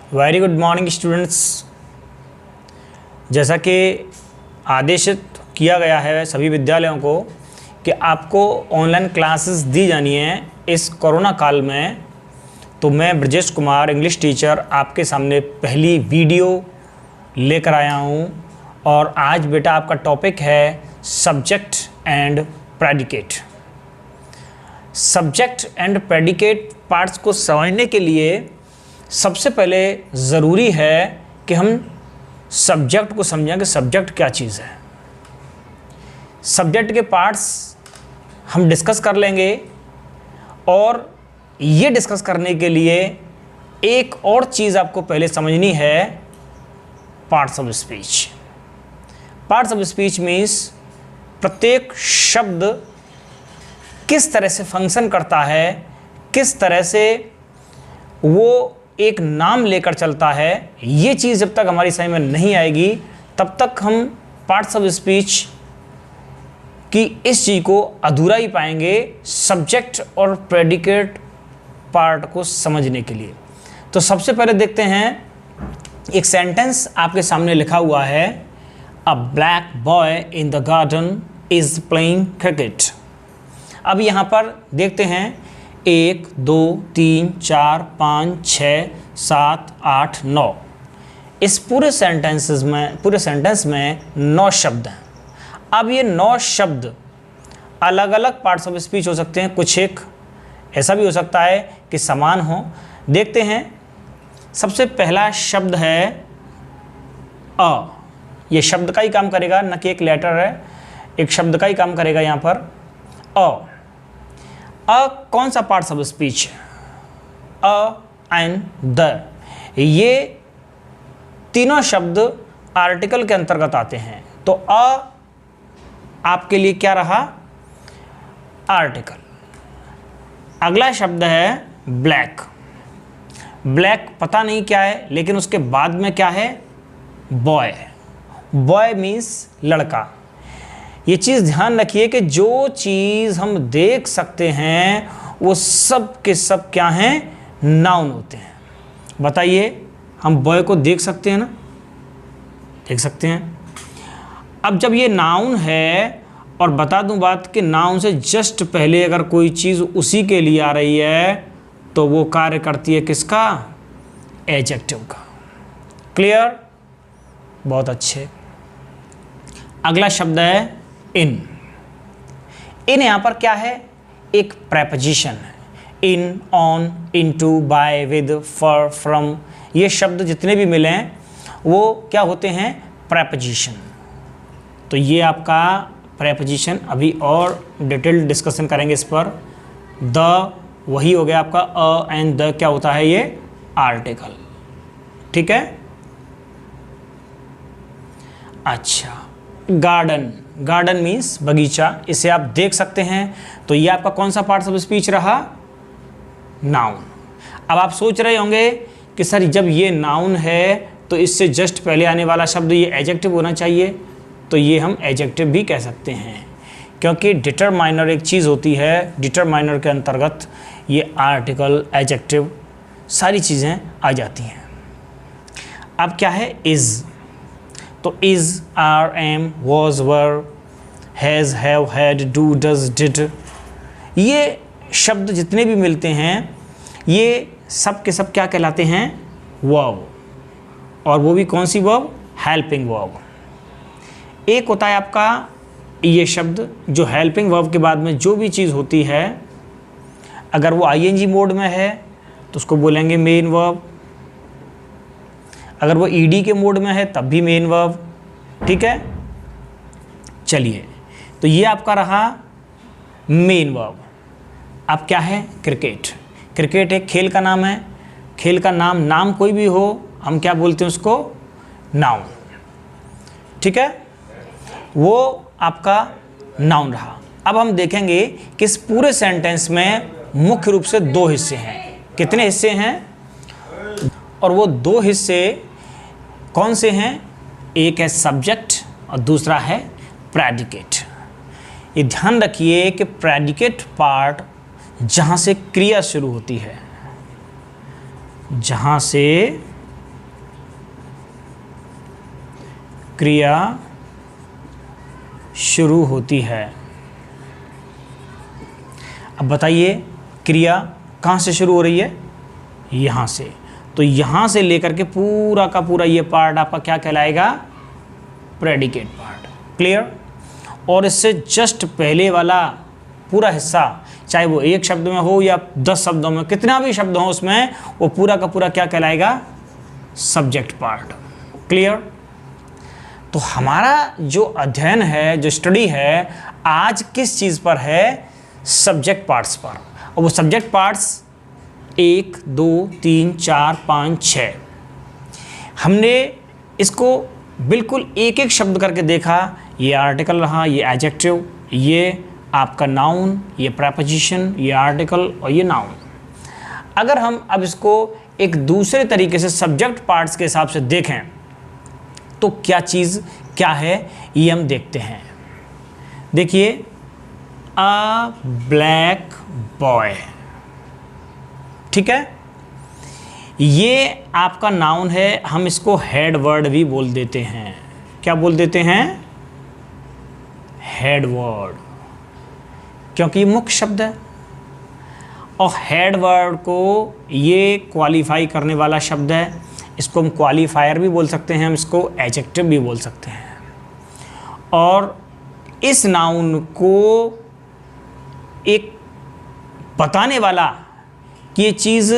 Very good morning students. जैसा कि आदेशित किया गया है सभी विद्यालयों को कि आपको ऑनलाइन क्लासेस दी जानी है इस कोरोना काल में, तो मैं ब्रजेश कुमार इंग्लिश टीचर आपके सामने पहली वीडियो लेकर आया हूँ। और आज बेटा आपका टॉपिक है subject and predicate. Subject and predicate parts को समझने के लिए सबसे पहले ज़रूरी है कि हम सब्जेक्ट को समझें कि सब्जेक्ट क्या चीज़ है। सब्जेक्ट के पार्ट्स हम डिस्कस कर लेंगे और ये डिस्कस करने के लिए एक और चीज़ आपको पहले समझनी है, parts of speech. Parts of speech means प्रत्येक शब्द किस तरह से फंक्शन करता है, किस तरह से वो एक नाम लेकर चलता है। ये चीज़ जब तक हमारी समझ में नहीं आएगी तब तक हम पार्ट्स ऑफ स्पीच की इस चीज़ को अधूरा ही पाएंगे, सब्जेक्ट और प्रेडिकेट पार्ट को समझने के लिए। तो सबसे पहले देखते हैं, एक सेंटेंस आपके सामने लिखा हुआ है, अ black boy in the garden is playing cricket. अब यहाँ पर देखते हैं 1 2 3 4 5 6 7 8 9, इस पूरे सेंटेंस में 9 शब्द हैं। अब ये 9 शब्द अलग अलग पार्ट्स ऑफ स्पीच हो सकते हैं, कुछ एक ऐसा भी हो सकता है कि समान हो। देखते हैं, सबसे पहला शब्द है अ। ये शब्द का ही काम करेगा, न कि एक लेटर है, एक शब्द का ही काम करेगा यहाँ पर अ। कौन सा पार्ट्स ऑफ स्पीच है? अ एंड द, ये तीनों शब्द आर्टिकल के अंतर्गत आते हैं। तो अ आपके लिए क्या रहा? आर्टिकल। अगला शब्द है ब्लैक। ब्लैक पता नहीं क्या है, लेकिन उसके बाद में क्या है? बॉय। बॉय मीन्स लड़का। ये चीज़ ध्यान रखिए कि जो चीज़ हम देख सकते हैं वो सब के सब क्या हैं? नाउन होते हैं। बताइए, हम बॉय को देख सकते हैं ना? देख सकते हैं। अब जब ये नाउन है, और बता दूं बात कि नाउन से जस्ट पहले अगर कोई चीज़ उसी के लिए आ रही है तो वो कार्य करती है किसका? एडजेक्टिव का। क्लियर? बहुत अच्छे। अगला शब्द है इन। इन यहाँ पर क्या है? एक प्रेपोजिशन है। In, on, into, by, with, for, from, ये शब्द जितने भी मिले हैं वो क्या होते हैं? प्रेपोजिशन। तो ये आपका प्रेपोजिशन, अभी और डिटेल्ड डिस्कशन करेंगे इस पर। द वही हो गया आपका अ, एंड द क्या होता है? ये आर्टिकल। ठीक है। अच्छा, गार्डन। गार्डन मीन्स बगीचा, इसे आप देख सकते हैं। तो ये आपका कौन सा पार्ट्स ऑफ स्पीच रहा? नाउन। अब आप सोच रहे होंगे कि सर जब ये नाउन है तो इससे जस्ट पहले आने वाला शब्द ये एडजेक्टिव होना चाहिए। तो ये हम एडजेक्टिव भी कह सकते हैं, क्योंकि डिटरमाइनर एक चीज़ होती है, डिटरमाइनर के अंतर्गत ये आर्टिकल, एडजेक्टिव, सारी चीज़ें आ जाती हैं। अब क्या है? इज़। तो is, are, am, was, were, has, have, had, do, does, did, ये शब्द जितने भी मिलते हैं ये सब के सब क्या कहलाते हैं? वर्ब। और वो भी कौन सी वर्ब? Helping verb. एक होता है आपका ये शब्द जो हेल्पिंग वर्ब के बाद में जो भी चीज़ होती है, अगर वो आईएनजी मोड में है तो उसको बोलेंगे मेन वर्ब। अगर वो ईडी के मोड में है तब भी मेन वर्ब। ठीक है। चलिए, तो ये आपका रहा मेन वर्ब। अब क्या है? क्रिकेट। क्रिकेट एक खेल का नाम है। खेल का नाम कोई भी हो, हम क्या बोलते हैं उसको? नाउन। ठीक है, वो आपका नाउन रहा। अब हम देखेंगे कि इस पूरे सेंटेंस में मुख्य रूप से 2 हिस्से हैं। कितने हिस्से हैं? और वो 2 हिस्से कौन से हैं? एक है सब्जेक्ट और दूसरा है प्रेडिकेट। ये ध्यान रखिए कि प्रेडिकेट पार्ट जहाँ से क्रिया शुरू होती है, जहाँ से क्रिया शुरू होती है। अब बताइए क्रिया कहाँ से शुरू हो रही है? यहाँ से। तो यहाँ से लेकर के पूरा का पूरा ये पार्ट आपका क्या कहलाएगा? Predicate part. क्लियर? और इससे जस्ट पहले वाला पूरा हिस्सा, चाहे वो एक शब्द में हो या 10 शब्दों में, कितना भी शब्द हो उसमें, वो पूरा का पूरा क्या कहलाएगा? Subject part. क्लियर? तो हमारा जो अध्ययन है, जो स्टडी है, आज किस चीज़ पर है? सब्जेक्ट पार्ट्स पर। और वो सब्जेक्ट पार्ट्स 1 2 3 4 5 6, हमने इसको बिल्कुल एक एक शब्द करके देखा। ये आर्टिकल रहा, ये एडजेक्टिव, ये आपका नाउन, ये प्रेपोजिशन, ये आर्टिकल और ये नाउन। अगर हम अब इसको एक दूसरे तरीके से सब्जेक्ट पार्ट्स के हिसाब से देखें तो क्या चीज़ क्या है ये हम देखते हैं। देखिए, अ ब्लैक बॉय, ठीक है, ये आपका नाउन है। हम इसको हेड वर्ड भी बोल देते हैं। क्या बोल देते हैं? हेड वर्ड, क्योंकि ये मुख्य शब्द है। और हेड वर्ड को ये क्वालिफाई करने वाला शब्द है। इसको हम क्वालिफायर भी बोल सकते हैं, हम इसको एडजेक्टिव भी बोल सकते हैं। और इस नाउन को एक बताने वाला कि ये चीज़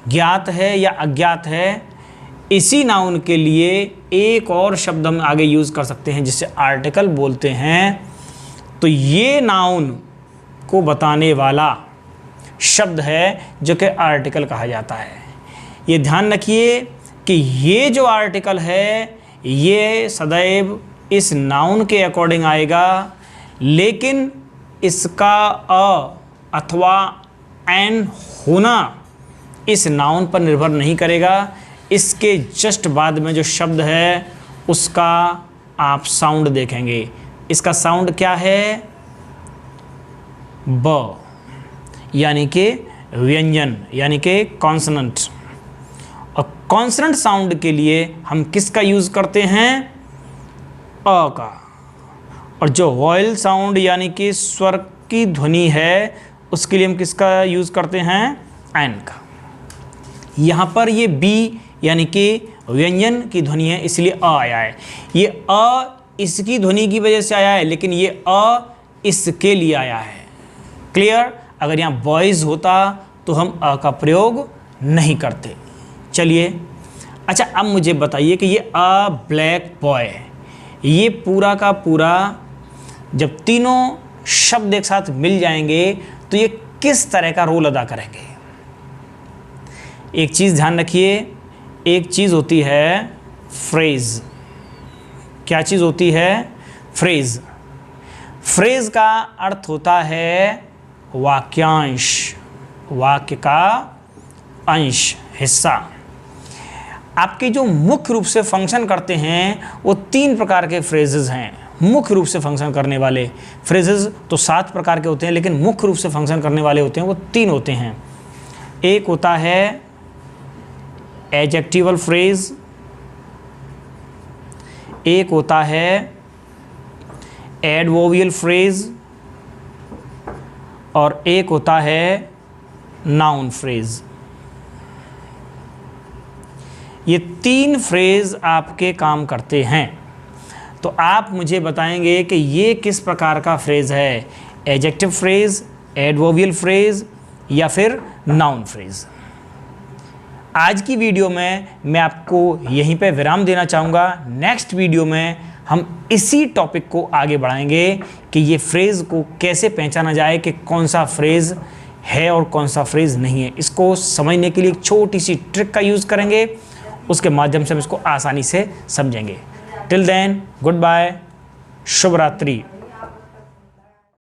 ज्ञात है या अज्ञात है, इसी नाउन के लिए एक और शब्द हम आगे यूज़ कर सकते हैं जिसे आर्टिकल बोलते हैं। तो ये नाउन को बताने वाला शब्द है जो कि आर्टिकल कहा जाता है। ये ध्यान रखिए कि ये जो आर्टिकल है ये सदैव इस नाउन के अकॉर्डिंग आएगा, लेकिन इसका अ अथवा एन होना इस नाउन पर निर्भर नहीं करेगा। इसके जस्ट बाद में जो शब्द है उसका आप साउंड देखेंगे। इसका साउंड क्या है? ब, यानी कि व्यंजन, यानी कि कॉन्सोनेंट। और कॉन्सोनेंट साउंड के लिए हम किसका यूज़ करते हैं? अ का। और जो वॉयल साउंड यानी कि स्वर की ध्वनि है उसके लिए हम किसका यूज़ करते हैं? एन का। यहाँ पर ये बी यानी कि व्यंजन की ध्वनि है, इसलिए अ आया है। ये अ इसकी ध्वनि की वजह से आया है, लेकिन ये अ इसके लिए आया है। क्लियर? अगर यहाँ बॉयज़ होता तो हम अ का प्रयोग नहीं करते। चलिए, अच्छा अब मुझे बताइए कि ये अ ब्लैक बॉय, ये पूरा का पूरा जब तीनों शब्द एक साथ मिल जाएंगे तो ये किस तरह का रोल अदा करेंगे? एक चीज़ ध्यान रखिए, एक चीज़ होती है फ्रेज़। क्या चीज़ होती है? फ्रेज़। फ्रेज़ का अर्थ होता है वाक्यांश, वाक्य का अंश, हिस्सा। आपके जो मुख्य रूप से फंक्शन करते हैं वो 3 प्रकार के फ्रेजेस हैं। मुख्य रूप से फंक्शन करने वाले फ्रेजेस तो 7 प्रकार के होते हैं, लेकिन मुख्य रूप से फंक्शन करने वाले होते हैं वो 3 होते हैं। एक होता है एडजेक्टिवल फ्रेज, एक होता है एडवर्बियल फ्रेज, और एक होता है नाउन फ्रेज। ये 3 फ्रेज आपके काम करते हैं। तो आप मुझे बताएंगे कि ये किस प्रकार का फ्रेज है? एडजेक्टिव फ्रेज, एडवर्बियल फ्रेज या फिर नाउन फ्रेज। आज की वीडियो में मैं आपको यहीं पे विराम देना चाहूँगा। नेक्स्ट वीडियो में हम इसी टॉपिक को आगे बढ़ाएंगे कि ये फ्रेज़ को कैसे पहचाना जाए कि कौन सा फ्रेज़ है और कौन सा फ्रेज़ नहीं है। इसको समझने के लिए एक छोटी सी ट्रिक का यूज़ करेंगे, उसके माध्यम से हम इसको आसानी से समझेंगे। टिल देन, गुड बाय, शुभ रात्रि।